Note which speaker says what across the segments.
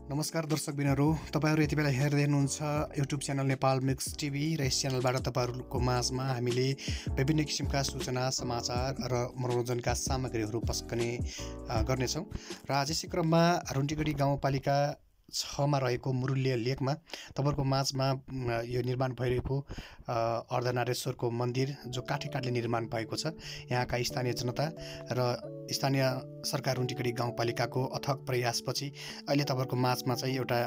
Speaker 1: नमस्कार दर्शकबिनहरू, तपाईँहरू यति बेला हेर्दै हुनुहुन्छ YouTube channel Nepal mix TV र यस च्यानलबाट तपाईँहरूको माझमा हामीले विभिन्न किसिमका सूचना, समाचार र मनोरञ्जनका सामग्रीहरू पस्कने गर्नेछौँ। र आज यसै क्रममा रुन्टीगढी गाउँपालिका 6 मा रहेको मुरुल्ले लेकमा तपाईँहरूको माझमा यो निर्माण भइरहेको अर्धनारेश्वरको मन्दिर जो काठले निर्माण भएको छ, यहाँका स्थानीय जनता र स्थानीय सरकार रुन्टीगढी गाउँपालिकाको अथक प्रयासपछि अहिले तपाईँहरूको माझमा चाहिँ एउटा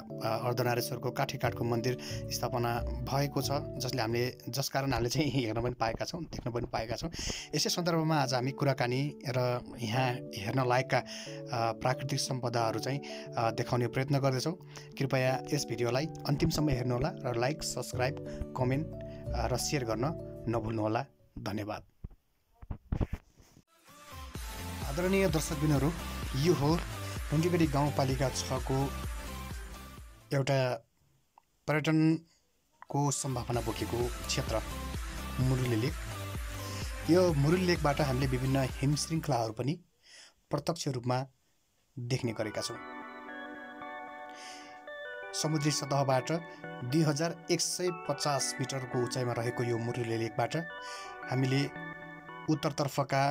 Speaker 1: अर्धनारेश्वरको काठको मन्दिर स्थापना भएको छ, जसकारण हामीले चाहिँ हेर्न पनि पाएका छौँ, देख्न पनि पाएका छौँ। यसै सन्दर्भमा आज हामी कुराकानी र यहाँ हेर्न लायकका प्राकृतिक सम्पदाहरू चाहिँ देखाउने प्रयत्न गर्दैछौँ। कृपया यस भिडियोलाई अन्तिमसम्म हेर्नुहोला र लाइक, सब्सक्राइब, कमेन्ट र सेयर गर्न नभुल्नुहोला। धन्यवाद। आदरणीय दर्शकबिनहरू, यो हो रुन्टीगढी गाउँपालिका 6 को एउटा पर्यटनको सम्भावना बोकेको क्षेत्र मुरुल्ले लेक। यो मुरुल्ले लेकबाट हामीले विभिन्न हिम श्रृङ्खलाहरू पनि प्रत्यक्ष रूपमा देख्ने गरेका छौँ। समुद्री सतहबाट 2150 मिटरको उचाइमा रहेको यो मुरुल्ले लेकबाट हामीले उत्तरतर्फका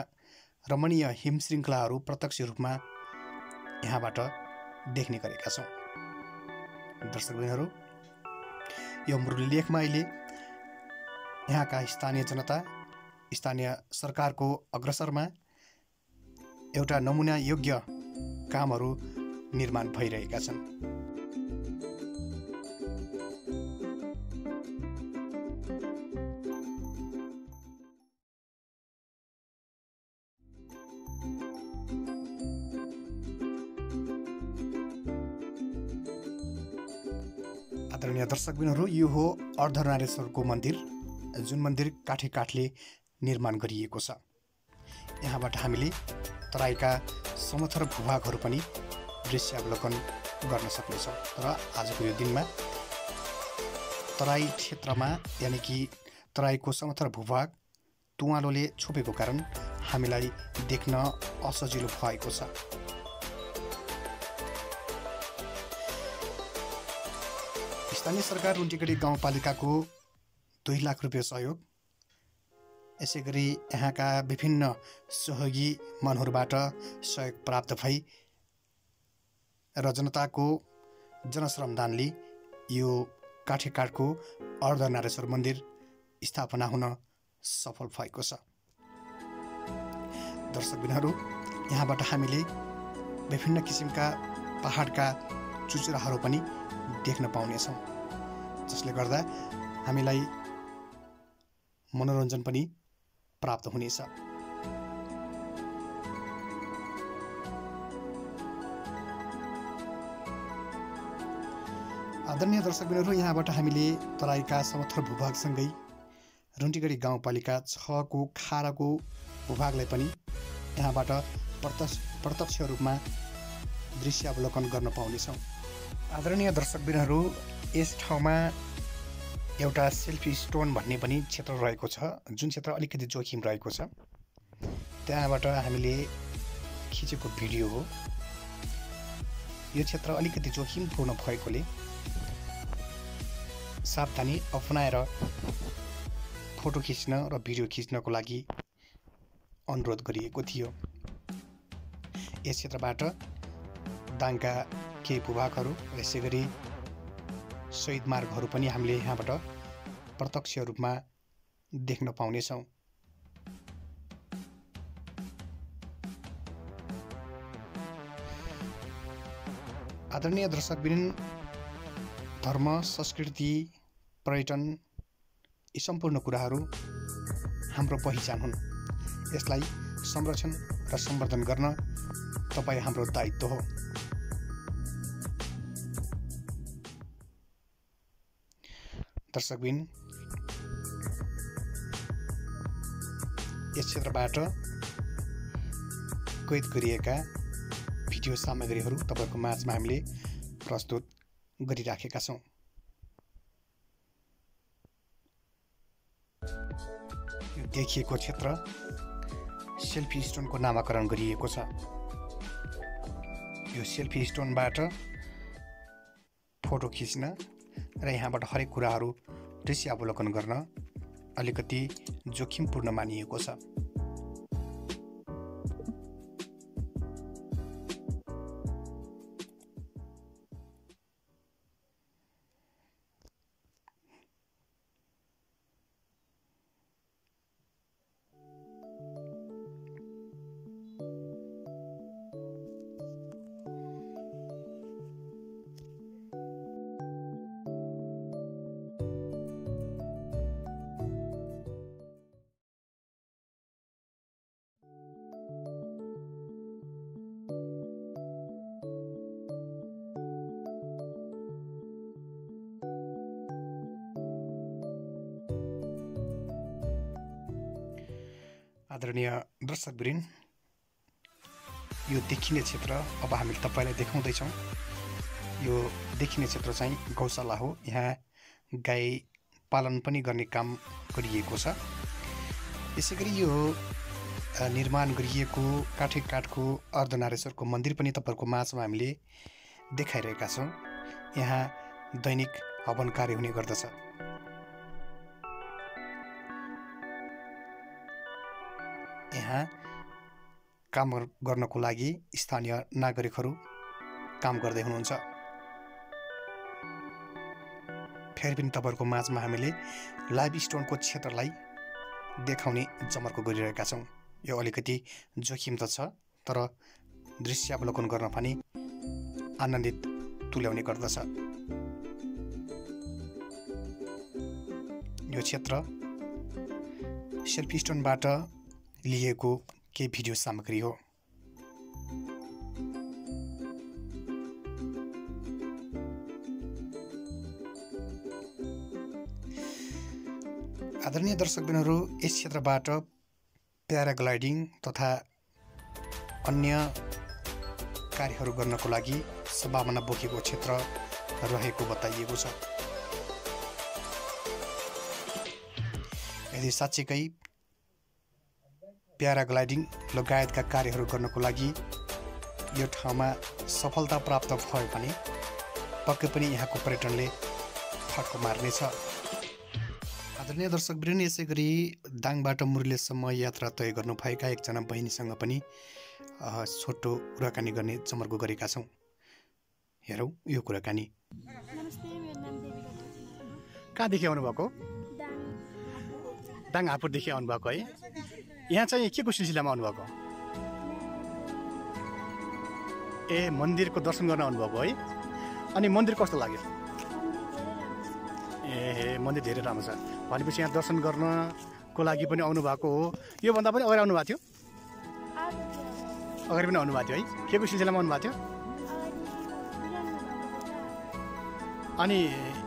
Speaker 1: रमणीय हिम श्रृङ्खलाहरू प्रत्यक्ष रूपमा यहाँबाट देख्ने गरेका छौँ। दर्शकबिनहरू, यो मुरुल्ले लेकमा अहिले यहाँका स्थानीय जनता, स्थानीय सरकारको अग्रसरमा एउटा नमुना योग्य कामहरू निर्माण भइरहेका छन्। आदरणीय दर्शकबिनहरू, यो हो अर्धनारेश्वरको मन्दिर, जुन मन्दिर काठले निर्माण गरिएको छ। यहाँबाट हामीले तराईका समथर भूभागहरू पनि दृश्यावलोकन गर्न सक्नेछौँ। र आजको यो दिनमा तराई क्षेत्रमा, यानि कि तराईको समथर भूभाग तुवालोले छोपेको कारण हामीलाई देख्न असजिलो भएको छ। स्थानीय सरकार रुन्टीगढी गाउँपालिकाको 2 लाख रुपियाँ सहयोग, यसै गरी यहाँका विभिन्न सहयोगी मनहरूबाट सहयोग प्राप्त भई र जनताको जनश्रमदानले यो काठको अर्धनारेश्वर मन्दिर स्थापना हुन सफल भएको छ। दर्शकबिनहरू, यहाँबाट हामीले विभिन्न किसिमका पहाडका चुचुराहरू पनि देख्न पाउनेछौँ, जसले गर्दा हामीलाई मनोरञ्जन पनि प्राप्त हुनेछ। आदरणीय दर्शकबिनहरू, यहाँबाट हामीले तराईका समथर भूभागसँगै रुन्टीगढी गाउँपालिका 6 को खाराको भूभागलाई पनि यहाँबाट प्रत्यक्ष रूपमा दृश्यावलोकन गर्न पाउनेछौँ। आदरणीय दर्शकबिनहरू, यस ठाउँमा एउटा सेल्फी स्टोन भन्ने पनि क्षेत्र रहेको छ, जुन क्षेत्र अलिकति जोखिम रहेको छ। त्यहाँबाट हामीले खिचेको भिडियो हो। यो क्षेत्र अलिकति जोखिमपूर्ण भएकोले सावधानी अपनाएर फोटो खिच्न र भिडियो खिच्नको लागि अनुरोध गरिएको थियो। यस क्षेत्रबाट दाङका केही भूभागहरू, यसै गरी शहीद मार्गहरू पनि हामीले यहाँबाट प्रत्यक्ष रूपमा देख्न पाउनेछौँ। आदरणीय दर्शकबिन, धर्म, संस्कृति, पर्यटन यी सम्पूर्ण कुराहरू हाम्रो पहिचान हुन्। यसलाई संरक्षण र सम्वर्धन गर्न तपाईँ हाम्रो दायित्व हो। दर्शकबिन, यस क्षेत्रबाट कैद गरिएका भिडियो सामग्रीहरू तपाईँको माझमा हामीले प्रस्तुत गरिराखेका छौँ। यो देखिएको क्षेत्र सेल्फी स्टोनको नामाकरण गरिएको छ। यो सेल्फी स्टोनबाट फोटो खिच्न र यहाँबाट हरेक कुराहरू दृश्य अवलोकन गर्न अलिकति जोखिमपूर्ण मानिएको छ। आदरणीय दर्शकवृन्द, यो देखिने क्षेत्र अब हामीले तपाईलाई देखाउँदैछौँ। यो देखिने क्षेत्र चाहिँ गौशाला हो। यहाँ गाई पालन पनि गर्ने काम गरिएको छ। यसैगरी यो निर्माण गरिएको काठको अर्धनारेश्वरको मन्दिर पनि तपाईँहरूको माझमा हामीले देखाइरहेका छौँ। यहाँ दैनिक हवन कार्य हुने गर्दछ। यहाँ काम गर्नको लागि स्थानीय नागरिकहरू काम गर्दै हुनुहुन्छ। फेरि पनि तपाईँहरूको माझमा हामीले लाइभ स्टोनको क्षेत्रलाई देखाउने जमर्को गरिरहेका छौँ। यो अलिकति जोखिम त छ, तर दृश्य अवलोकन गर्न पनि आनन्दित तुल्याउने गर्दछ। यो क्षेत्र सेल्फी स्टोनबाट लिएको केही भिडियो सामग्री हो। आदरणीय दर्शकबिनहरू, यस क्षेत्रबाट प्याराग्लाइडिङ तथा अन्य कार्यहरू गर्नको लागि सम्भावना बोकेको क्षेत्र रहेको बताइएको छ। यदि साँच्चैकै प्याराग्लाइडिङ लगायतका कार्यहरू गर्नको लागि यो ठाउँमा सफलता प्राप्त भयो भने पक्कै पनि यहाँको पर्यटनले फड्को मार्नेछ। आदरणीय दर्शकवृन्द, यसै गरी दाङबाट मुरलेसम्म यात्रा तय गर्नुभएका एकजना बहिनीसँग पनि छोटो कुराकानी गर्ने जमर्को गरेका छौँ। हेरौँ यो कुराकानी। कहाँदेखि आउनुभएको? दाङ हापुरदेखि आउनुभएको है। यहाँ चाहिँ के को सिलसिलामा आउनुभएको? ए, मन्दिरको दर्शन गर्न आउनुभएको है। अनि मन्दिर कस्तो लाग्यो? ए, मन्दिर धेरै राम्रो छ। भनेपछि यहाँ दर्शन गर्नको लागि पनि आउनुभएको हो। योभन्दा पनि अगाडि आउनुभएको थियो? अगाडि पनि आउनुभएको थियो है। के को सिलसिलामा आउनुभएको थियो? अनि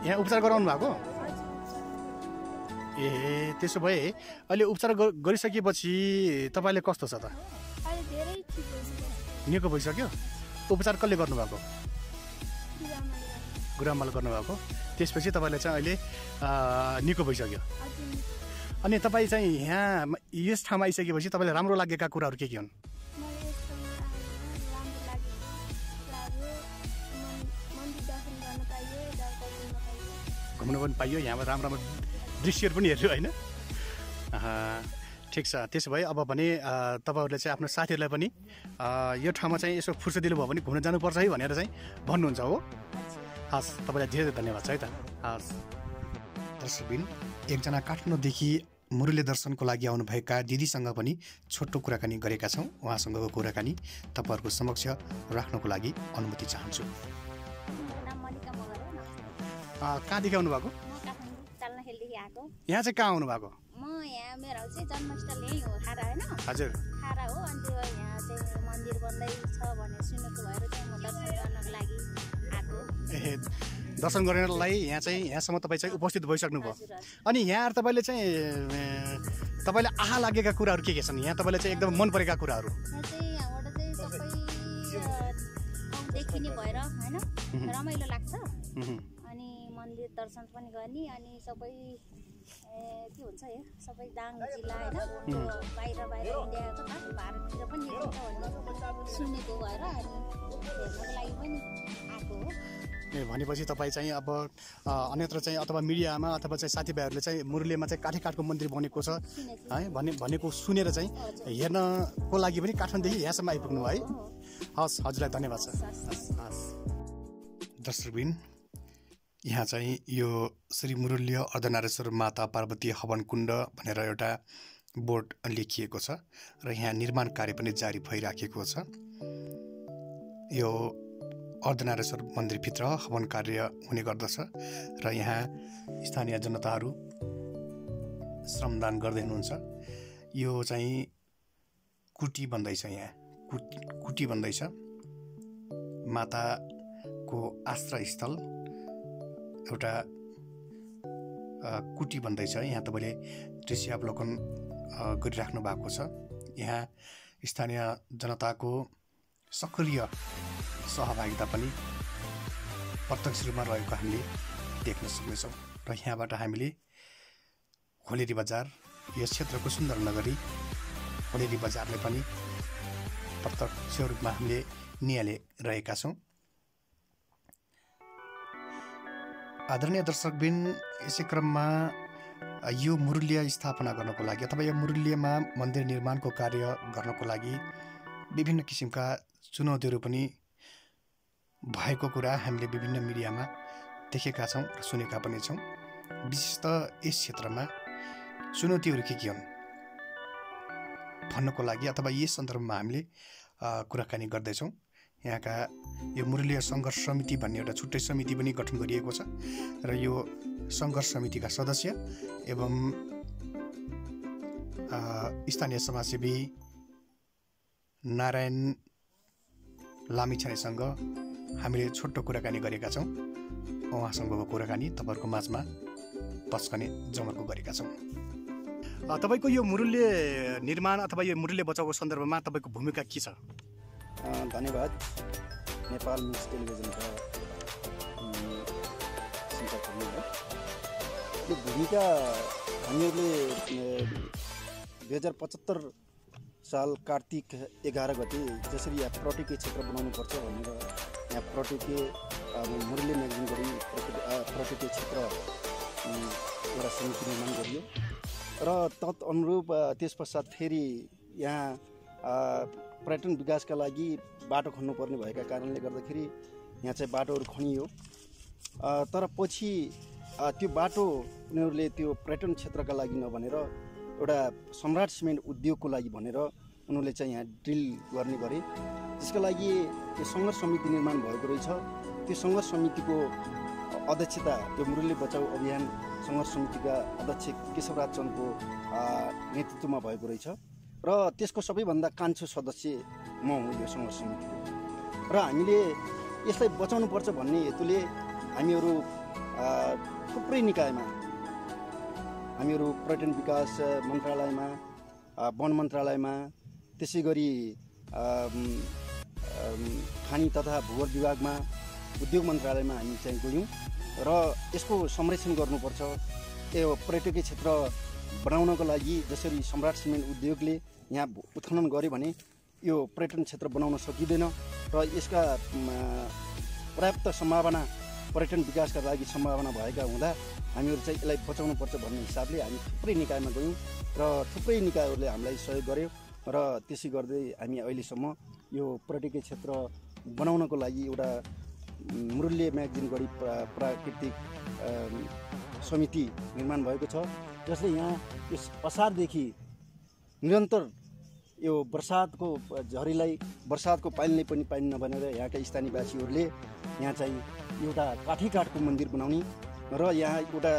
Speaker 1: यहाँ उपचार गराउनु भएको? ए, त्यसो भए अहिले उपचार गरिसकेपछि तपाईँले कस्तो छ त? निको भइसक्यो? उपचार कसले गर्नुभएको? गुरुआमाले गर्नुभएको। त्यसपछि तपाईँले चाहिँ अहिले निको भइसक्यो। अनि तपाईँ चाहिँ यहाँ यस ठाउँमा आइसकेपछि तपाईँलाई राम्रो लागेका कुराहरू के हुन्? घुम्नु पनि पाइयो, यहाँबाट राम्रो राम्रो दृश्यहरू पनि हेर्यो होइन? ठिक छ। त्यसो भए अब भने तपाईँहरूले चाहिँ आफ्नो साथीहरूलाई पनि यो ठाउँमा चाहिँ यसो फुर्सद दिनुभयो भने घुम्न जानुपर्छ है भनेर चाहिँ भन्नुहुन्छ हो। हस्, तपाईँलाई धेरै धेरै धन्यवाद छ है त। हस् दर्शकबिन, एकजना काठमाडौँदेखि मुरली दर्शनको लागि आउनुभएका दिदीसँग पनि छोटो कुराकानी गरेका छौँ। उहाँसँगको कुराकानी तपाईँहरूको समक्ष राख्नको लागि अनुमति चाहन्छु। कहाँदेखि आउनुभएको? यहाँ चाहिँ कहाँ आउनुभएको?
Speaker 2: म यहाँ मेरो चाहिँ जन्मस्थल यही हो, खारा होइन?
Speaker 1: हजुर,
Speaker 2: खारा हो। अनि त्यो यहाँ चाहिँ मन्दिर बन्दैछ भनेर सुनेको भएर चाहिँ म दर्शन गर्नको लागि आएको।
Speaker 1: ए, दर्शन गर्नलाई यहाँसम्म तपाईँ चाहिँ उपस्थित भइसक्नुभयो। अनि यहाँ तपाईँले चाहिँ तपाईँले आहा लागेका कुराहरू के छन्? यहाँ तपाईँले चाहिँ एकदम मन परेका कुराहरू?
Speaker 2: यहाँ चाहिँ यहाँबाट चाहिँ सबै देखिने भएर होइन, रमाइलो लाग्छ। अनि मन्दिर दर्शन पनि गर्ने, अनि सबै के हुन्छ यो सबै दाङ जिल्ला होइन, बाहिर इन्डियाको भारततिर पनि देखिन्छ भनेर सुनेको भएर अनि हेर्नको लागि पनि आएको हो।
Speaker 1: भनेपछि तपाईँ चाहिँ अब अन्यत्र चाहिँ अथवा मिडियामा अथवा चाहिँ साथीभाइहरूले चाहिँ मुरुलियामा चाहिँ काठे काठको मन्दिर बनेको छ है भनेको सुनेर चाहिँ हेर्नको लागि पनि काठमाडौँदेखि यहाँसम्म आइपुग्नु है। हस्, हजुरलाई धन्यवाद छ। हस् दर्शकबिन, यहाँ चाहिँ यो श्री मुरुल्य अर्धनारेश्वर माता पार्वती हवन कुण्ड भनेर एउटा बोर्ड लेखिएको छ र यहाँ निर्माण कार्य पनि जारी भइराखेको छ। यो अर्धनारेश्वर मन्दिरभित्र हवन कार्य हुने गर्दछ र यहाँ स्थानीय जनताहरू श्रमदान गर्दै हुनुहुन्छ। यो चाहिँ कुटी बन्दैछ, यहाँ कुटी बन्दैछ, माताको आश्रय स्थल एउटा कुटी बन्दैछ। यहाँ तपाईँले दृश्यावलोकन गरिराख्नु भएको छ। यहाँ स्थानीय जनताको सक्रिय सहभागिता पनि प्रत्यक्ष रूपमा रहेको हामीले देख्न सक्नेछौँ र यहाँबाट हामीले होलेरी बजार, यस क्षेत्रको सुन्दर नगरी होलेरी बजारले पनि प्रत्यक्ष रूपमा हामीले निहाले रहेका छौँ। आदरणीय दर्शकबिन, यसै क्रममा यो मुरुलिया स्थापना गर्नको लागि अथवा यो मुरुलियामा मन्दिर निर्माणको कार्य गर्नको लागि विभिन्न किसिमका चुनौतीहरू पनि भएको कुरा हामीले विभिन्न मिडियामा देखेका छौँ र सुनेका पनि छौँ। विशेषतः यस क्षेत्रमा चुनौतीहरू के हुन् भन्नको लागि अथवा यस सन्दर्भमा हामीले कुराकानी गर्दैछौँ। यहाँका यो मुरुलिया सङ्घर्ष समिति भन्ने एउटा छुट्टै समिति पनि गठन गरिएको छ र यो सङ्घर्ष समितिका सदस्य एवं स्थानीय समाजसेवी नारायण लामिछानेसँग हामीले छोटो कुराकानी गरेका छौँ। उहाँसँगको कुराकानी तपाईँहरूको माझमा पस्कने जमर्को गरेका छौँ। तपाईँको यो मुरुल्य निर्माण अथवा यो मुरुल्य बचाउको सन्दर्भमा तपाईँको भूमिका के छ?
Speaker 3: धन्यवाद। नेपाल न्युज टेलिभिजनका सञ्चालक हो। यो भूमिका हामीहरूले 2075 साल कार्तिक 11 गते जसरी यहाँ प्रटेके क्षेत्र बनाउनुपर्छ भनेर यहाँ प्रटेके मुरुल्य म्यागजिन गरी प्रटेके क्षेत्र एउटा समिति निर्माण गरियो र तदअनुरूप त्यस पश्चात फेरि यहाँ पर्यटन विकासका लागि बाटो खन्नुपर्ने भएका कारणले गर्दाखेरि यहाँ चाहिँ बाटोहरू खनियो। तर पछि त्यो बाटो उनीहरूले त्यो पर्यटन क्षेत्रका लागि नभनेर एउटा सम्राट सिमेन्ट उद्योगको लागि भनेर उनीहरूले चाहिँ यहाँ ड्रिल गर्ने गरे। त्यसका लागि त्यो सङ्घर्ष समिति निर्माण भएको रहेछ। त्यो सङ्घर्ष समितिको अध्यक्षता त्यो मुरुल्य बचाउ अभियान सङ्घर्ष समितिका अध्यक्ष केशवराज चन्दको नेतृत्वमा भएको रहेछ र त्यसको सबैभन्दा कान्छो सदस्य म हुँ यो सङ्घर्ष समितिको। र हामीले यसलाई बचाउनुपर्छ भन्ने हेतुले हामीहरू थुप्रै निकायमा हामीहरू पर्यटन विकास मन्त्रालयमा, वन मन्त्रालयमा, त्यसै गरी खानी तथा भूगोल विभागमा, उद्योग मन्त्रालयमा हामी चाहिँ गयौँ र यसको संरक्षण गर्नुपर्छ। यो पर्यटकीय क्षेत्र बनाउनको लागि जसरी सम्राट सिमेन्ट उद्योगले यहाँ उत्खनन गर्यो भने यो पर्यटन क्षेत्र बनाउन सकिँदैन र यसका पर्याप्त सम्भावना पर्यटन विकासका लागि सम्भावना भएका हुँदा हामीहरू चाहिँ यसलाई बचाउनुपर्छ भन्ने हिसाबले हामी थुप्रै निकायमा गयौँ र थुप्रै निकायहरूले हामीलाई सहयोग गर्यो र त्यसै गर्दै हामी अहिलेसम्म यो पर्यटकीय क्षेत्र बनाउनको लागि एउटा मुरुल्य म्यागजिन गरी प्राकृतिक समिति निर्माण भएको छ जसले यहाँ यस असारदेखि निरन्तर यो वर्षातको झरीलाई वर्षातको पानीले पनि पानी नबनेर यहाँका स्थानीयवासीहरूले यहाँ चाहिँ एउटा काठीकाठको मन्दिर बनाउने र यहाँ एउटा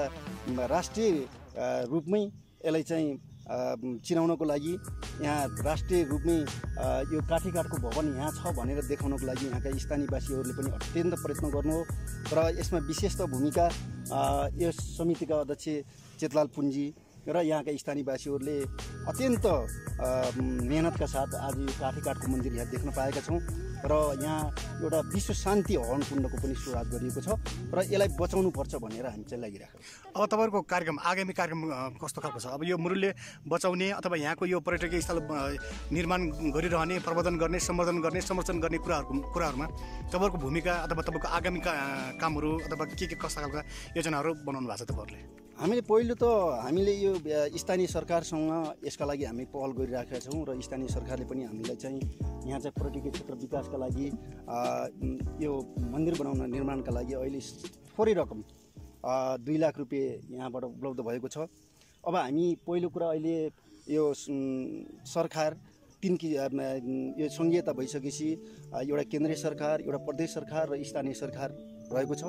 Speaker 3: राष्ट्रिय रूपमै यसलाई चाहिँ चिनाउनको लागि यहाँ राष्ट्रिय रूपमै यो काठीकाठको भवन यहाँ छ भनेर देखाउनको लागि यहाँका स्थानीयवासीहरूले पनि अत्यन्त प्रयत्न गर्नु हो र यसमा विशेष त भूमिका यस समितिका अध्यक्ष चेतलाल पुन्जी र यहाँका स्थानीयवासीहरूले अत्यन्त मेहनतका साथ आज यो काठको मन्दिर यहाँ देख्न पाएका छौँ र यहाँ एउटा विश्व शान्ति हवन कुण्डको पनि सुरुवात गरिएको छ र यसलाई बचाउनु पर्छ भनेर हामी चाहिँ लागिरहेको छौँ।
Speaker 1: अब तपाईँहरूको कार्यक्रम आगामी कार्यक्रम कस्तो खालको छ? अब यो मुरुलले बचाउने अथवा यहाँको यो पर्यटकीय स्थल निर्माण गरिरहने, प्रवर्धन गर्ने, संरक्षण गर्ने कुराहरूमा तपाईँहरूको भूमिका अथवा तपाईँको आगामी कामहरू अथवा के कस्ता खालका योजनाहरू बनाउनु भएको छ तपाईँहरूले?
Speaker 3: हामीले पहिलो त हामीले यो स्थानीय सरकारसँग यसका लागि हामी पहल गरिराखेका छौँ र स्थानीय सरकारले पनि हामीलाई चाहिँ यहाँ चाहिँ पर्यटकीय क्षेत्र विकासका लागि यो मन्दिर बनाउन निर्माणका लागि अहिले थोरै रकम 2 लाख रुपियाँ यहाँबाट उपलब्ध भएको छ। अब हामी पहिलो कुरा अहिले यो सरकार यो सङ्घीयता भइसकेपछि एउटा केन्द्रीय सरकार, एउटा प्रदेश सरकार र स्थानीय सरकार रहेको छ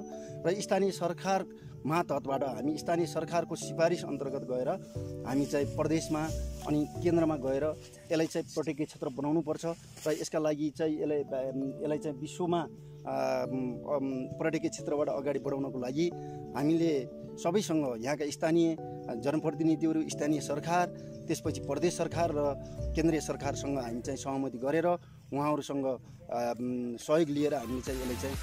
Speaker 3: र स्थानीय सरकार मातहतबाट हामी स्थानीय सरकारको सिफारिस अन्तर्गत गएर हामी चाहिँ प्रदेशमा अनि केन्द्रमा गएर यसलाई चाहिँ पर्यटकीय क्षेत्र बनाउनुपर्छ र यसका लागि चाहिँ यसलाई चाहिँ विश्वमा पर्यटकीय क्षेत्रबाट अगाडि बढाउनको लागि हामीले सबैसँग यहाँका स्थानीय जनप्रतिनिधिहरू, स्थानीय सरकार, त्यसपछि प्रदेश सरकार र केन्द्रीय सरकारसँग हामी चाहिँ सहमति गरेर उहाँहरूसँग सहयोग लिएर हामीले चाहिँ यसलाई चाहिँ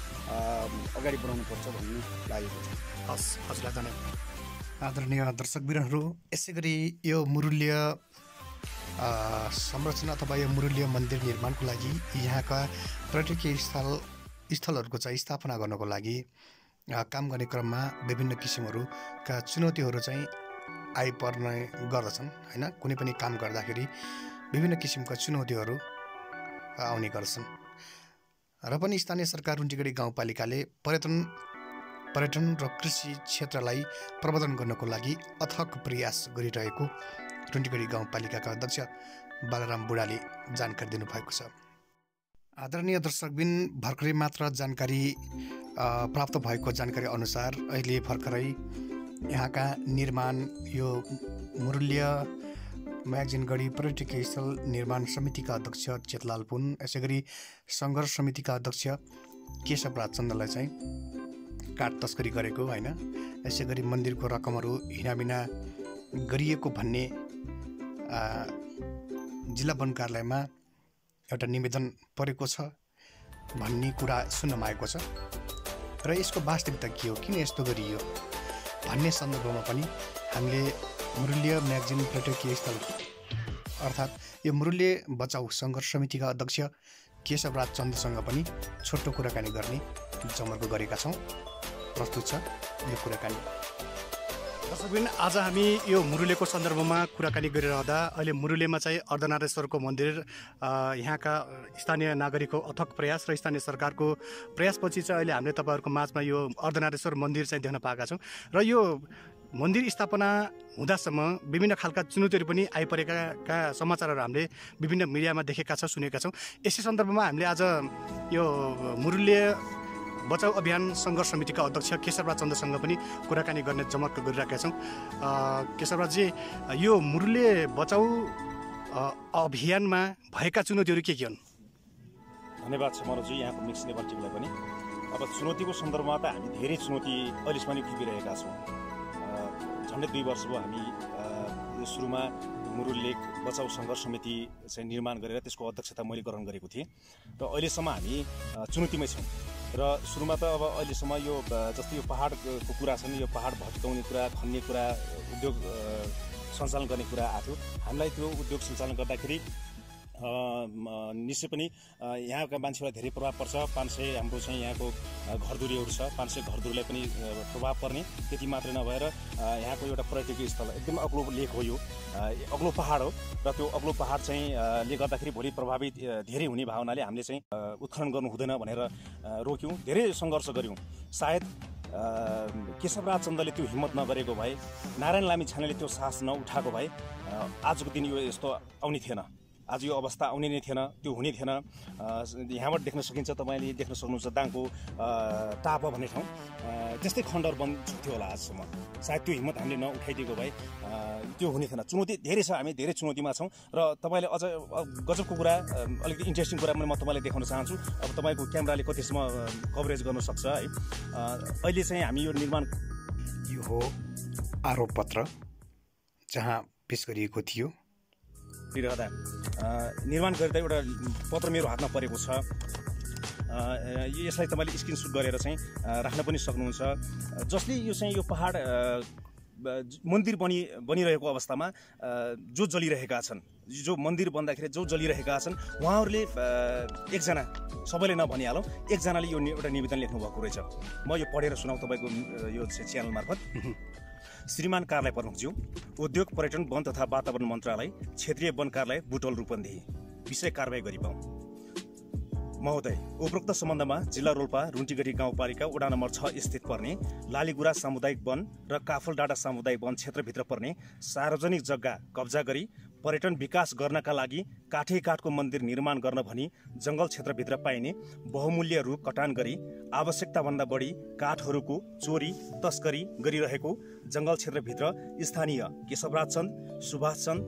Speaker 3: अगाडि बढाउनुपर्छ भन्ने लागेको छ।
Speaker 1: हस्, हजुरलाई धन्यवाद। आदरणीय दर्शकवृन्दहरू, यसै गरी यो मुरुल्य संरक्षण अथवा यो मुरुल्य मन्दिर निर्माणको लागि यहाँका पर्यटकीय स्थलहरूको चाहिँ स्थापना गर्नको लागि काम गर्ने क्रममा विभिन्न किसिमहरूका चुनौतीहरू चाहिँ आइपर्ने गर्दछन् हैन। कुनै पनि काम गर्दाखेरि विभिन्न किसिमका चुनौतीहरू आउने गर्छन् र पनि स्थानीय सरकार रुन्टीगढी गाउँपालिकाले पर्यटन र कृषि क्षेत्रलाई प्रवर्धन गर्नको लागि अथक प्रयास गरिरहेको रुन्टीगढी गाउँपालिकाका अध्यक्ष बालाराम बुढाले जानकारी दिनुभएको छ। आदरणीय दर्शकबिन, भर्खरै मात्र जानकारी प्राप्त भएको जानकारी अनुसार अहिले भर्खरै यहाँका निर्माण यो मुरुल्य म्यागजिनगढी पर्यटकीय स्थल निर्माण समितिका अध्यक्ष चेतलाल पुन, यसै गरी सङ्घर्ष समितिका अध्यक्ष केशवराज चन्दलाई चाहिँ काठ तस्करी गरेको होइन, यसै गरी मन्दिरको रकमहरू हिनाबिना गरिएको भन्ने जिल्ला वन कार्यालयमा एउटा निवेदन परेको छ भन्ने कुरा सुन्नमा आएको छ र यसको वास्तविकता के हो, किन यस्तो गरियो भन्ने सन्दर्भमा पनि हामीले मुरुल्य म्यागजिन पर्यटकीय स्थल अर्थात् यो मुरुल्य बचाउ सङ्घर्ष समितिका अध्यक्ष केशवराज चन्दसँग पनि छोटो कुराकानी गर्ने जमर्को गरेका छौँ। प्रस्तुत छ यो कुराकानी। दर्शकबिन, आज हामी यो मुरुलेको सन्दर्भमा कुराकानी गरिरहँदा अहिले मुरुलेमा चाहिँ अर्धनारेश्वरको मन्दिर यहाँका स्थानीय नागरिकको अथक प्रयास र स्थानीय सरकारको प्रयासपछि चाहिँ अहिले हामीले तपाईँहरूको माझमा यो अर्धनारेश्वर मन्दिर चाहिँ देख्न पाएका छौँ र यो मन्दिर स्थापना हुँदासम्म विभिन्न खालका चुनौतीहरू पनि आइपरेका समाचारहरू हामीले विभिन्न मिडियामा देखेका छौँ, सुनेका छौँ। यसै सन्दर्भमा हामीले आज यो मुरुल्य बचाउ अभियान सङ्घर्ष समितिका अध्यक्ष केशवराज चन्दसँग पनि कुराकानी गर्ने जमर्क गरिरहेका छौँ। केशवराजजी, यो मुरुल्य बचाउ अभियानमा भएका चुनौतीहरू के हुन्?
Speaker 4: धन्यवाद छ मनोजी, यहाँको मिक्स नेपाल टिमलाई पनि। अब चुनौतीको सन्दर्भमा त हामी धेरै चुनौती अहिलेसम्म खेपिरहेका छौँ। झन्डै 2 वर्ष भयो हामी सुरुमा मुरुल्य बचाउ सङ्घर्ष समिति चाहिँ निर्माण गरेर त्यसको अध्यक्षता मैले ग्रहण गरेको थिएँ र अहिलेसम्म हामी चुनौतीमै छौँ। र सुरुमा त अब अहिलेसम्म यो जस्तै यो पहाडको कुरा छन्, यो पहाड भत्काउने कुरा, खन्ने कुरा, उद्योग सञ्चालन गर्ने कुरा आएको थियो। हामीलाई त्यो उद्योग सञ्चालन गर्दाखेरि निश्चय पनि यहाँका मान्छेलाई धेरै प्रभाव पर्छ। 500 हाम्रो चाहिँ यहाँको घरधुरीहरू छ, 500 घरधुरीलाई पनि प्रभाव पर्ने। त्यति मात्रै नभएर यहाँको एउटा पर्यटकीय स्थल एकदम अग्लो लेक हो, यो अग्लो पहाड हो र त्यो अग्लो पहाड चाहिँ ले गर्दाखेरि भोलि प्रभावित धेरै हुने भावनाले हामीले चाहिँ उत्खनन गर्नु हुँदैन भनेर रोक्यौँ, धेरै सङ्घर्ष गऱ्यौँ। सायद केशवराज चन्दले त्यो हिम्मत नगरेको भए, नारायण लामी छानेले त्यो साहस नउठाएको भए आजको दिन यो यस्तो आउने थिएन, आज यो अवस्था आउने नै थिएन, त्यो हुने थिएन। यहाँबाट देख्न सकिन्छ, तपाईँले देख्न सक्नुहुन्छ दाङको टापा भन्ने ठाउँ त्यस्तै खण्डहर बन्द थियो होला आजसम्म। सायद त्यो हिम्मत हामीले नउठाइदिएको भए त्यो हुने थिएन। चुनौती धेरै छ, हामी धेरै चुनौतीमा छौँ र तपाईँले अझ गजबको कुरा, अलिकति इन्ट्रेस्टिङ कुरा म तपाईँलाई देखाउन चाहन्छु। अब तपाईँको क्यामेराले कतिसम्म कभरेज गर्न सक्छ है। अहिले चाहिँ हामी यो निर्माण
Speaker 1: यो हो आरोप पत्र जहाँ पेश गरिएको थियो।
Speaker 4: रहँदा निर्माण गर्दा एउटा पत्र मेरो हातमा परेको छ। यसलाई तपाईँले स्क्रिनसुट गरेर चाहिँ राख्न पनि सक्नुहुन्छ। जसले यो चाहिँ यो पहाड मन्दिर बनिरहेको अवस्थामा जो जलिरहेका छन्, जो मन्दिर बन्दाखेरि जो जलिरहेका छन्, उहाँहरूले एकजना, सबैले नभनिहालौँ, एकजनाले यो एउटा निवेदन लेख्नुभएको रहेछ। म यो पढेर सुनाउँ तपाईँको यो च्यानल मार्फत। श्रीमान कार्यालय प्रमुखज्यू, उद्योग पर्यटन वन तथा वातावरण मन्त्रालय, क्षेत्रीय वन कार्यालय बुटोल रूपन्देही, विषय कारबाही गरिपाउँ। महोदय, उपरोक्त सम्बन्धमा जिल्ला रोल्पा रुन्टीगढी गाउँपालिका वडा नम्बर 6 स्थित पर्ने लालीगुरा सामुदायिक वन र काफलडाँडा सामुदायिक वन क्षेत्रभित्र पर्ने सार्वजनिक जग्गा कब्जा गरी पर्यटन विकास गर्नका लागि काठे काठको मन्दिर निर्माण गर्न भनी जङ्गल क्षेत्रभित्र पाइने बहुमूल्य रुख कटान गरी आवश्यकताभन्दा बढी काठहरूको चोरी तस्करी गरिरहेको जङ्गल क्षेत्रभित्र स्थानीय केशवराज चन्द, सुभाष चन्द,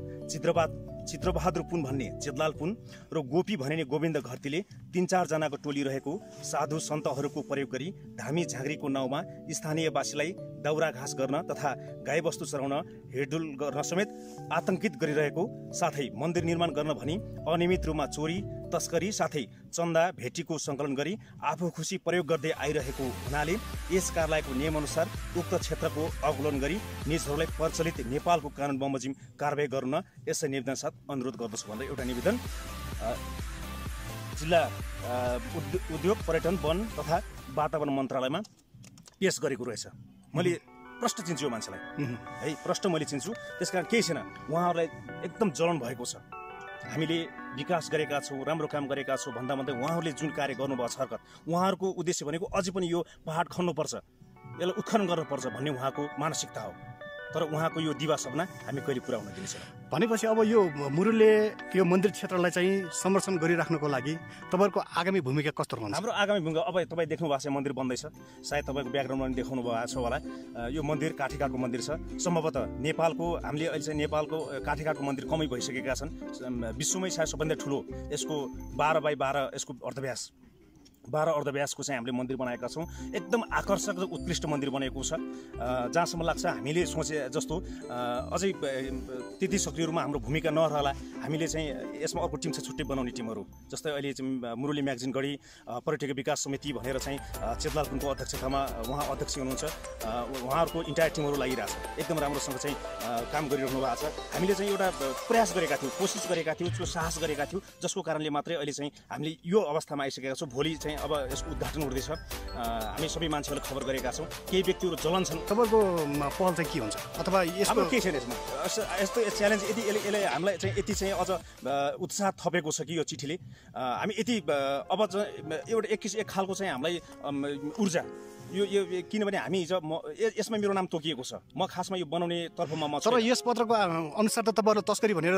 Speaker 4: चित्रबहादुर पुन भन्ने चेतलाल पुन र गोपी भनिने गोविन्द घरतीले 3-4 जनाको टोली रहेको साधु सन्तहरूको प्रयोग गरी धामी झाँक्रीको नाउँमा स्थानीयवासीलाई दाउरा घाँस गर्न तथा गाईबस्तु चराउन हिँडडुल गर्न समेत आतंकित गरिरहेको साथै मन्दिर निर्माण गर्न भनी अनियमित रूपमा चोरी तस्करी साथै चन्दा भेटीको सङ्कलन गरी आफू खुसी प्रयोग गर्दै आइरहेको हुनाले यस कार्यालयको नियमअनुसार उक्त क्षेत्रको अवलोकन गरी निजहरूलाई प्रचलित नेपालको कानुन बमोजिम कारबाही गर्न यसै निवेदन साथ अनुरोध गर्दछु भनेर एउटा निवेदन जिल्ला उद्योग पर्यटन वन तथा वातावरण मन्त्रालयमा पेश गरेको रहेछ। मैले प्रश्न चिन्छु यो मान्छेलाई है, प्रश्न मैले चिन्छु। त्यसकारण केही छैन, उहाँहरूलाई एकदम जलन भएको छ। हामीले विकास गरेका छौँ, राम्रो काम गरेका छौँ भन्दा भन्दै उहाँहरूले जुन कार्य गर्नुभएको छ हरकत, उहाँहरूको उद्देश्य भनेको अझै पनि यो पहाड खन्नुपर्छ, यसलाई उत्खनन गर्नुपर्छ भन्ने उहाँको मानसिकता हो। तर उहाँको यो दिवा सपना हामी कहिले पुरा हुन दिन्छौँ।
Speaker 1: भनेपछि अब यो मुरुले यो मन्दिर क्षेत्रलाई चाहिँ संरक्षण गरिराख्नको लागि तपाईँहरूको आगामी भूमिका कस्तो रहन्छ?
Speaker 4: हाम्रो आगामी भूमिका अब तपाईँ देख्नु भएको छ मन्दिर बन्दैछ, सायद तपाईँको ब्याकग्राउन्डमा पनि देखाउनु भएको छ होला। यो मन्दिर काठीकाठको मन्दिर छ। सम्भवतः नेपालको हामीले अहिले चाहिँ नेपालको काठीकाठको मन्दिर कमै भइसकेका छन्। विश्वमै सायद सबभन्दा ठुलो यसको 12x12 यसको अर्धव्यास 12 अर्धव्यासको चाहिँ हामीले मन्दिर बनाएका छौँ। एकदम आकर्षक र उत्कृष्ट मन्दिर बनेको छ। जहाँसम्म लाग्छ हामीले सोचे जस्तो अझै त्यति सक्रियहरूमा हाम्रो भूमिका नरहला। हामीले चाहिँ यसमा अर्को टिम छ, छुट्टै बनाउने टिमहरू। जस्तै अहिले चाहिँ मुरली म्यागजिन गढी पर्यटकीय विकास समिति भनेर चाहिँ चेतलाल पुनको अध्यक्षतामा उहाँ अध्यक्ष हुनुहुन्छ। उहाँहरूको इन्टायर टिमहरू लागिरहेछ, एकदम राम्रोसँग चाहिँ काम गरिरहनु भएको छ। हामीले चाहिँ एउटा प्रयास गरेका थियौँ, कोसिस गरेका थियौँ, त्यो साहस गरेका थियौँ, जसको कारणले मात्रै अहिले चाहिँ हामीले यो अवस्थामा आइसकेका छौँ। भोलि चाहिँ अब यसको उद्घाटन हुँदैछ। हामी सबै मान्छेहरूले खबर गरेका छौँ। केही व्यक्तिहरू जलन छन्।
Speaker 1: तपाईँको पहल चाहिँ के हुन्छ अथवा यसको
Speaker 4: के छैन यसमा? यस्तो च्यालेन्ज यदि यसले हामीलाई चाहिँ यति चाहिँ अझ उत्साह थपेको छ कि यो चिठीले हामी यति अब एउटा एक खालको चाहिँ हामीलाई ऊर्जा यो किनभने हामी हिजो यसमा मेरो नाम तोकिएको छ। म खासमा यो बनाउने तर्फमा म
Speaker 1: तर यस पत्रको अनुसार त तपाईँहरू तस्करी भनेर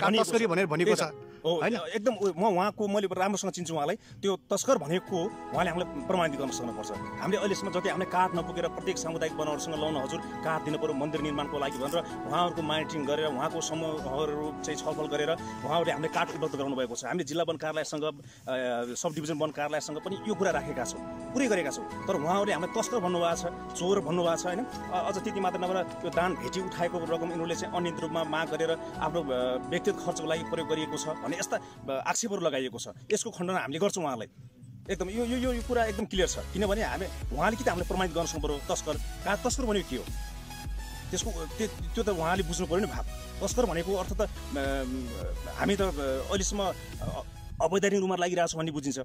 Speaker 1: तस्करी भनेर भनेको छ
Speaker 4: होइन? एकदम म उहाँको मैले राम्रोसँग चिन्छु उहाँलाई। त्यो तस्कर भनेको उहाँले हामीलाई प्रमाणित गर्न सक्नुपर्छ। हामीले अहिलेसम्म जति हामीले काठ नपुगेर प्रत्येक सामुदायिक वनहरूसँग लाउन हजुर काठ दिनु पर्यो मन्दिर निर्माणको लागि भनेर उहाँहरूको मानिटरिङ गरेर उहाँको समूहहरू चाहिँ छलफल गरेर उहाँहरूले हामीले काठ उपलब्ध गराउनु भएको छ। हामीले जिल्ला वन कार्यालयसँग सब डिभिजन वन कार्यालयसँग पनि यो कुरा राखेका छौँ, पुरै गरेका छौँ। तर उहाँहरूले हामीलाई तस्कर भन्नुभएको छ, चोर भन्नुभएको छ होइन। अझ त्यति मात्र नभएर त्यो दान भेटी उठाएको रकम यिनीहरूले चाहिँ अनियमित रूपमा माग गरेर आफ्नो व्यक्तिगत खर्चको लागि प्रयोग गरिएको छ भन्ने यस्ता आक्षेपहरू लगाइएको छ। यसको खण्डन हामीले गर्छौँ उहाँलाई। एकदम यो यो यो कुरा एकदम क्लियर छ। किनभने उहाँले कि त हामीले प्रमाणित गर्न सक्नु पऱ्यो। तस्कर भनेको के हो त्यसको त्यो त उहाँले बुझ्नु पऱ्यो नि भाव। तस्कर भनेको अर्थ त हामी त अहिलेसम्म अवैधानिक रूपमा लागिरहेको छ भन्ने बुझिन्छ।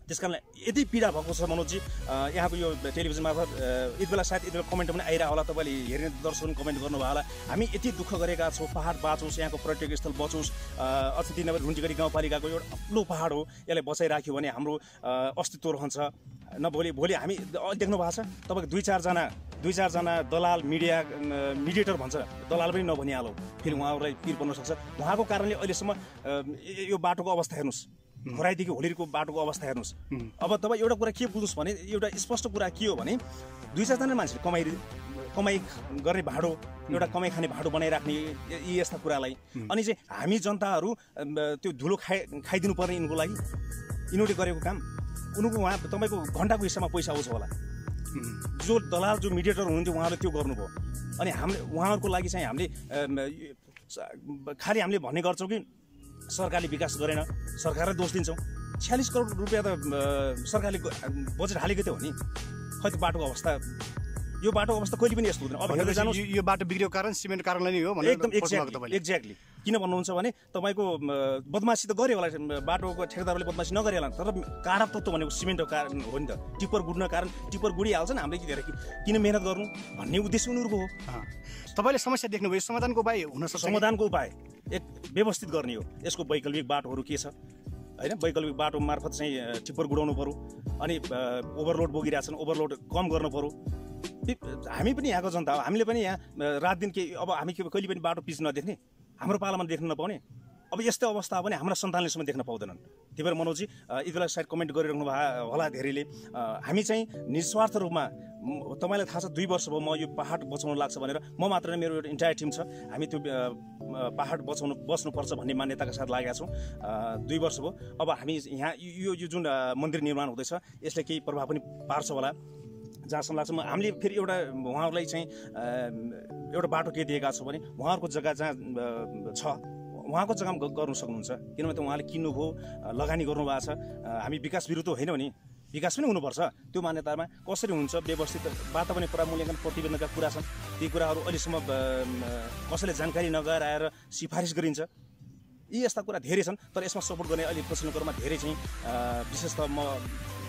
Speaker 4: त्यस कारण यति पीडा भएको छ मनोजजी, यहाँको यो टेलिभिजन मार्फत यति बेला सायद यति बेला कमेन्ट पनि आइरहेको होला, तपाईँले हेर्ने दर्शक कमेन्ट गर्नुभयो होला। हामी यति दुःख गरेका छौँ, पहाड बाँचोस्, यहाँको पर्यटकीय स्थल बचोस्। अझ ती नभए रुन्टीगढी गाउँपालिकाको एउटा अग्लो पहाड हो, यसलाई बचाइराख्यो भने हाम्रो अस्तित्व रहन्छ। भोलि हामी देख्नु भएको छ तपाईँको 2-4 जना दलाल मिडिएटर भन्छ, दलाल पनि नभनिहालौँ, फेरि उहाँहरूलाई पिर पर्न सक्छ। उहाँको कारणले अहिलेसम्म यो बाटोको अवस्था हेर्नुहोस्, खराइदेखि होलीको बाटोको अवस्था हेर्नुहोस्। अब तपाईँ एउटा कुरा के बुझ्नुहोस् भने एउटा स्पष्ट कुरा के हो भने 2-4 जना मान्छे कमाइ गर्ने भाडो, एउटा कमाइ खाने भाडो बनाइराख्ने यी यस्ता कुरालाई अनि चाहिँ हामी जनताहरू त्यो धुलो खाइदिनु पर्ने यिनको लागि यिनीहरूले गरेको काम। उनीहरूको तपाईँको घन्टाको हिसाबमा पैसा आउँछ होला। जो दलाल जो मिडिएटर हुनुहुन्थ्यो उहाँले त्यो गर्नुभयो। अनि हामीले उहाँहरूको लागि चाहिँ हामीले खालि हामीले भन्ने गर्छौँ कि सरकारले विकास गरेन, सरकारलाई दोष दिन्छौँ। 46 करोड रुपियाँ त सरकारले बजेट हालेको थियो नि। खै त्यो बाटोको अवस्था, यो बाटोको अवस्था कहिले पनि यस्तो हुँदैन। अब हेर्दै जानु,
Speaker 1: यो बाटो बिग्रियो कारण सिमेन्ट कारणले नै हो भनेर
Speaker 4: एकदम एक्ज्याक्टली। किन भन्नुहुन्छ भने तपाईँको बदमासी त गऱ्यो होला, बाटोको ठेकेदारले बदमासी नगरे होला, तर कारक तत्त्व भनेको सिमेन्टको कारण हो नि त। टिप्पर गुड्न कारण टिप्पर गुडिहाल्छ नि, हामीले धेरै किन मेहनत गर्नु भन्ने उद्देश्य उनीहरूको हो।
Speaker 1: तपाईँले समस्या देख्नुभयो, समाधानको उपाय हुन सक्छ?
Speaker 4: समाधानको उपाय एक व्यवस्थित गर्ने हो। यसको वैकल्पिक बाटोहरू के छ होइन, वैकल्पिक बाटो मार्फत चाहिँ टिप्पर गुडाउनु पऱ्यो। अनि ओभरलोड बोकिरहेछन्, ओभरलोड कम गर्नु पऱ्यो। हामी पनि यहाँको जनता हो, हामीले पनि यहाँ रात दिन के अब हामी कहिले पनि बाटो पिच नदेख्ने, हाम्रो पालामा देख्न नपाउने। अब यस्तै अवस्था पनि हाम्रा सन्तानले सम्म देख्न पाउँदैनन्। त्यही भएर मनोजी यति बेला सायद कमेन्ट गरिराख्नु भयो होला धेरैले। हामी चाहिँ निस्वार्थ रूपमा, तपाईँलाई थाहा छ 2 वर्ष भयो म यो पहाड बचाउन लाग्छ भनेर, म मात्र नै, मेरो एउटा इन्टायर टिम छ, हामी त्यो पहाड बस्नुपर्छ भन्ने मान्यताका साथ लागेका छौँ। 2 वर्ष भयो। अब हामी यहाँ यो जुन मन्दिर निर्माण हुँदैछ यसले केही प्रभाव पनि पार्छ होला जहाँसम्म लाग्छ। हामीले फेरि एउटा उहाँहरूलाई चाहिँ एउटा बाटो के दिएका छौँ भने उहाँहरूको जग्गा जहाँ छ उहाँको जग्गामा गर्नु सक्नुहुन्छ, किनभने त उहाँले किन्नुभयो, लगानी गर्नुभएको छ। हामी विकास विरुद्ध होइन भने विकास पनि हुनुपर्छ। त्यो मान्यतामा कसरी हुन्छ व्यवस्थित वातावरण पुरा मूल्याङ्कन प्रतिवेदनका कुरा छन्, ती कुराहरू अहिलेसम्म कसैले जानकारी नगराएर सिफारिस गरिन्छ। यी यस्ता कुरा धेरै छन्, तर यसमा सपोर्ट गर्ने अहिले पछिल्लो क्रममा धेरै चाहिँ विशेषतः म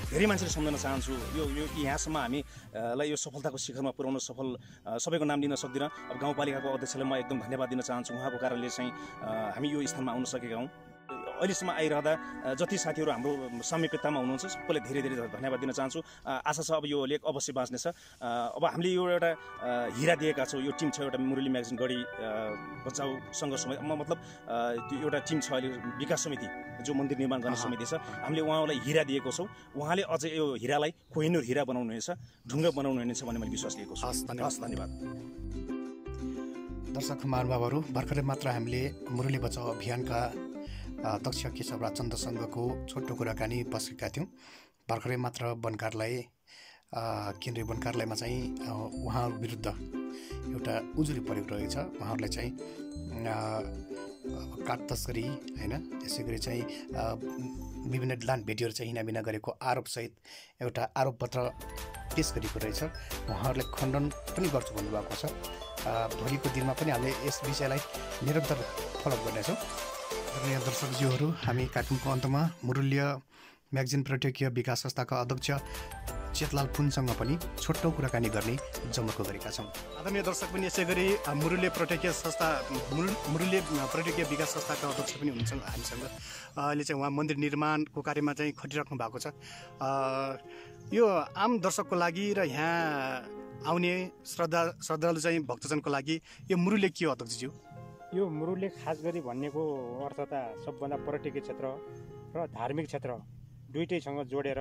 Speaker 4: धेरै मान्छेले सम्झन चाहन्छु। यो यहाँसम्म हामीलाई यो सफलताको शिखरमा पुर्याउन सबैको नाम लिन सक्दिनँ। अब गाउँपालिकाको अध्यक्षलाई म एकदम धन्यवाद दिन चाहन्छु। उहाँको कारणले चाहिँ हामी यो स्थानमा आउन सकेका हौँ। अहिलेसम्म आइरहँदा जति साथीहरू हाम्रो सामिप्यतामा हुनुहुन्छ सबैले धेरै धेरै धन्यवाद दिन चाहन्छु। आशा छ अब यो लेख अवश्य बाँच्नेछ। अब हामीले यो एउटा हिरा दिएका छौँ। यो टिम छ एउटा मुरली म्यागजिन गढी बचाउ सङ्घर्ष समिति, मतलब त्यो एउटा टिम छ अहिले विकास समिति जो मन्दिर निर्माण गर्ने समिति छ। हामीले उहाँलाई हिरा दिएको छौँ। उहाँले अझै यो हिरालाई कोहिनुर हिरा बनाउनुहुनेछ, ढुङ्गा बनाउनुहुनेछ भन्ने मैले विश्वास लिएको छु। धन्यवाद।
Speaker 1: दर्शक महानुभावहरू, भर्खरै मात्र हामीले मुरली बचाउ अभियानका अध्यक्ष केशवराज चन्द्रसँगको छोटो कुराकानी बसेका थियौँ। भर्खरै मात्र वन कार्यालय, केन्द्रीय वन कार्यालयमा चाहिँ उहाँहरू विरुद्ध एउटा उजुरी परेको रहेछ। उहाँहरूलाई चाहिँ काठ तस्करी होइन, यसै गरी चाहिँ विभिन्न लान भेटीहरू चाहिँ हिनाबिना गरेको आरोपसहित एउटा आरोपपत्र पेश गरेको रहेछ। उहाँहरूले खण्डन पनि गर्छु भन्नुभएको छ। भोलिको दिनमा पनि हामीले यस विषयलाई निरन्तर फलोअप गर्नेछौँ। आदरणीय दर्शकज्यूहरू, हामी कार्यक्रमको अन्तमा मुरल्य म्यागजिन पर्यटकीय विकास संस्थाका अध्यक्ष चेतलाल पुनसँग पनि छोटो कुराकानी गर्ने जमर्को गरेका छौँ। आदरणीय दर्शक पनि यसै गरी मुरल्य पर्यटकीय विकास संस्थाका अध्यक्ष पनि हुनुहुन्छ हामीसँग। अहिले चाहिँ उहाँ मन्दिर निर्माणको कार्यमा चाहिँ खटिराख्नु भएको छ। यो आम दर्शकको लागि र यहाँ आउने श्रद्धालु चाहिँ भक्तजनको लागि यो मुरल्य के हो अध्यक्षज्यू?
Speaker 5: यो मुरुले खास गरी भन्नेको अर्थ त सबभन्दा पर्यटकीय क्षेत्र र धार्मिक क्षेत्र दुईटैसँग जोडेर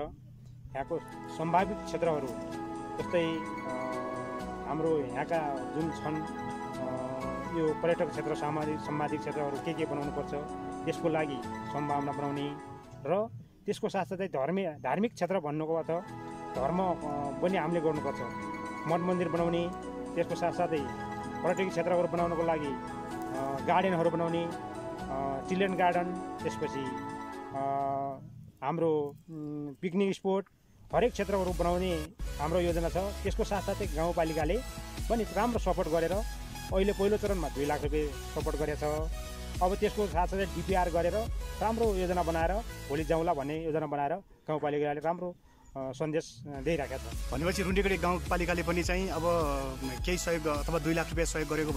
Speaker 5: यहाँको सम्भावित क्षेत्रहरू जस्तै हाम्रो यहाँका जुन छन् यो पर्यटक क्षेत्र सामाजिक क्षेत्रहरू के बनाउनुपर्छ त्यसको लागि सम्भावना बनाउने र त्यसको साथसाथै धार्मिक क्षेत्र भन्नुको अर्थ धर्म पनि हामीले गर्नुपर्छ। मठ मन्दिर बनाउने, त्यसको साथसाथै पर्यटकीय क्षेत्रहरू बनाउनको लागि गार्डनहरू बनाउने, चिल्ड्रेन गार्डन, त्यसपछि हाम्रो पिकनिक स्पोट, हरेक क्षेत्रहरू बनाउने हाम्रो योजना छ। त्यसको साथसाथै गाउँपालिकाले पनि राम्रो सपोर्ट गरेर अहिले पहिलो चरणमा 2 लाख रुपियाँ सपोर्ट गरेछ। अब त्यसको साथसाथै डिपिआर गरेर राम्रो योजना बनाएर भोलि जाउँला भन्ने योजना बनाएर गाउँपालिकाले राम्रो सन्देश दिइरहेका छ।
Speaker 1: भनेपछि रुन्डेगढी गाउँपालिकाले पनि चाहिँ अब केही सहयोग अथवा 2 लाख रुपियाँ सहयोग गरेको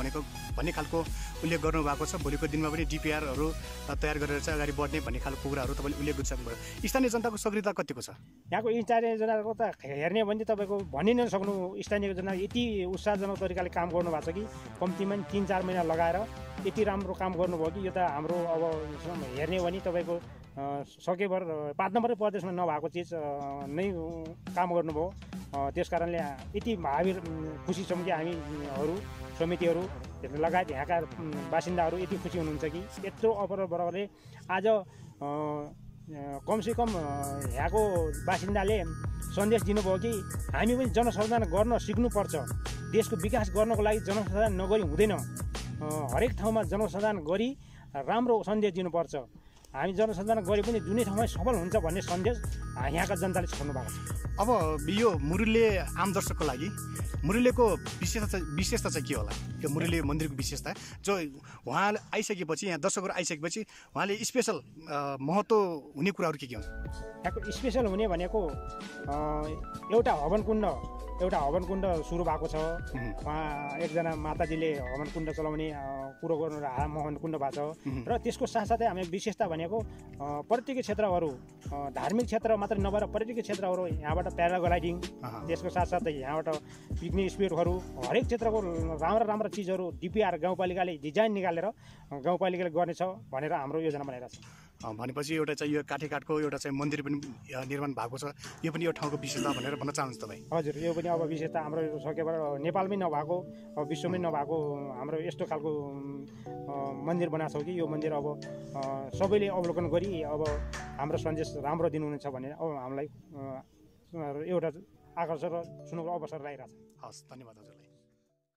Speaker 1: भन्ने खालको उल्लेख गर्नुभएको छ। भोलिको दिनमा पनि डिपिआरहरू तयार गरेर चाहिँ अगाडि बढ्ने भन्ने खालको कुराहरू तपाईँले उल्लेख गरिसक्नुभयो। स्थानीय जनताको सक्रियता कतिको छ?
Speaker 5: यहाँको स्थानीय जनताको त हेर्ने भने तपाईँको भनि नै सक्नु, स्थानीय जना यति उत्साहजनक तरिकाले काम गर्नुभएको छ कि कम्तीमा 3-4 महिना लगाएर यति राम्रो काम गर्नुभयो कि यो त हाम्रो अब हेर्ने भने तपाईँको सकेभर 5 नम्बरै प्रदेशमा नभएको चिज नै काम गर्नुभयो। त्यस कारणले यति हामी खुसी छौँ कि हामीहरू समितिहरू लगायत यहाँका बासिन्दाहरू यति खुसी हुनुहुन्छ कि यत्रो अपर बराबरले आज कमसेकम यहाँको बासिन्दाले सन्देश दिनुभयो कि हामी पनि जनसंधान गर्न सिक्नुपर्छ। देशको विकास गर्नको लागि जनसंधान नगरी हुँदैन। हरेक ठाउँमा जनसंधान गरी राम्रो सन्देश दिनुपर्छ। हामी जनसंधान गरे पनि जुनै ठाउँमा सफल हुन्छ भन्ने सन्देश यहाँका जनताले छर्नु भएको छ।
Speaker 1: अब यो मुरुले आम दर्शकको लागि मुरुलेको विशेषता चाहिँ के होला? यो मुरुले मन्दिरको विशेषता जो उहाँ आइसकेपछि, यहाँ दर्शकहरू आइसकेपछि उहाँले स्पेसल महत्त्व हुने कुराहरू के हुन्?
Speaker 5: यहाँको स्पेसल हुने भनेको एउटा हवनकुण्ड सुरु भएको छ। उहाँ एकजना माताजीले हवनकुण्ड चलाउने कुरो गर्नु हवनकुण्ड भएको छ। र त्यसको साथसाथै हामी विशेषता भनेको पर्यटकीय क्षेत्रहरू, धार्मिक क्षेत्र मात्र नभएर पर्यटकीय क्षेत्रहरू, यहाँबाट प्याराग्लाइडिङ, त्यसको साथसाथै यहाँबाट पिकनिक स्पोटहरू, हरेक क्षेत्रको राम्रा चिजहरू डिपिआर गाउँपालिकाले डिजाइन निकालेर गाउँपालिकाले गर्नेछ भनेर हाम्रो योजना बनाइरहेको छ।
Speaker 1: भनेपछि एउटा चाहिँ यो काठेकाठको एउटा चाहिँ मन्दिर पनि निर्माण भएको छ, यो पनि यो ठाउँको विशेषता भनेर भन्न चाहनुहुन्छ तपाईँ?
Speaker 5: हजुर, यो पनि अब विशेषता हाम्रो सकेबाट नेपालमै नभएको, विश्वमै नभएको हाम्रो यस्तो खालको मन्दिर बनाएको छौँ कि यो मन्दिर अब सबैले अवलोकन गरी अब हाम्रो सन्देश राम्रो दिनुहुनेछ भनेर अब हामीलाई एउटा आकर्षण र सुन्नुको अवसर रहेको छ।
Speaker 1: हस्, धन्यवाद हजुर।